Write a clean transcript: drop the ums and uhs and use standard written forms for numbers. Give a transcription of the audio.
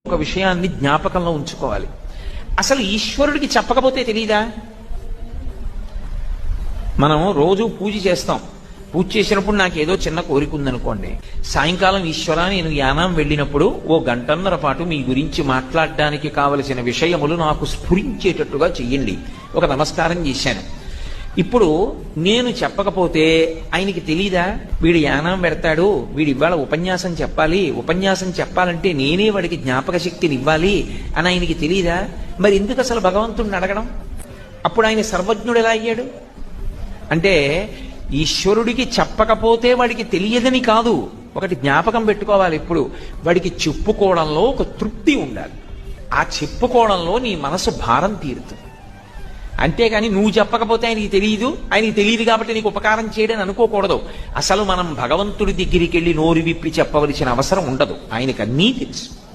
ఒక విషయాన్ని జ్ఞాపకంలో ఉంచుకోవాలి. అసలు ఈశ్వరుడికి చెప్పకపోతే తెలీదా? మనం రోజు పూజ చేస్తాం. పూజ చేసినప్పుడు నాకు ఏదో చిన్న కోరిక ఉందనుకోండి, సాయంకాలం ఈశ్వరా నేను యానం వెళ్ళినప్పుడు ఓ గంటన్నర పాటు మీ గురించి మాట్లాడడానికి కావలసిన విషయములు నాకు స్ఫురించేటట్టుగా చెయ్యండి. ఒక నమస్కారం చేశాను. ఇప్పుడు నేను చెప్పకపోతే ఆయనకి తెలీదా? వీడు యానం పెడతాడు, వీడు ఇవాళ ఉపన్యాసం చెప్పాలి, ఉపన్యాసం చెప్పాలంటే నేనే వాడికి జ్ఞాపక శక్తిని ఇవ్వాలి అని ఆయనకి తెలీదా? మరి ఎందుకు అసలు భగవంతుడిని అడగడం? అప్పుడు ఆయన సర్వజ్ఞుడు ఎలా అయ్యాడు? అంటే ఈశ్వరుడికి చెప్పకపోతే వాడికి తెలియదని కాదు, ఒకటి జ్ఞాపకం పెట్టుకోవాలి. ఇప్పుడు వాడికి చెప్పుకోవడంలో ఒక తృప్తి ఉండాలి. ఆ చెప్పుకోవడంలో నీ మనసు భారం తీరుతుంది. అంతేగాని నువ్వు చెప్పకపోతే ఆయనకి తెలియదు కాబట్టి నీకు ఉపకారం చేయడని అనుకోకూడదు. అసలు మనం భగవంతుడి దగ్గరికి వెళ్ళి నోరు విప్పి చెప్పవలసిన అవసరం ఉండదు. ఆయనకు అన్నీ తెలుసు.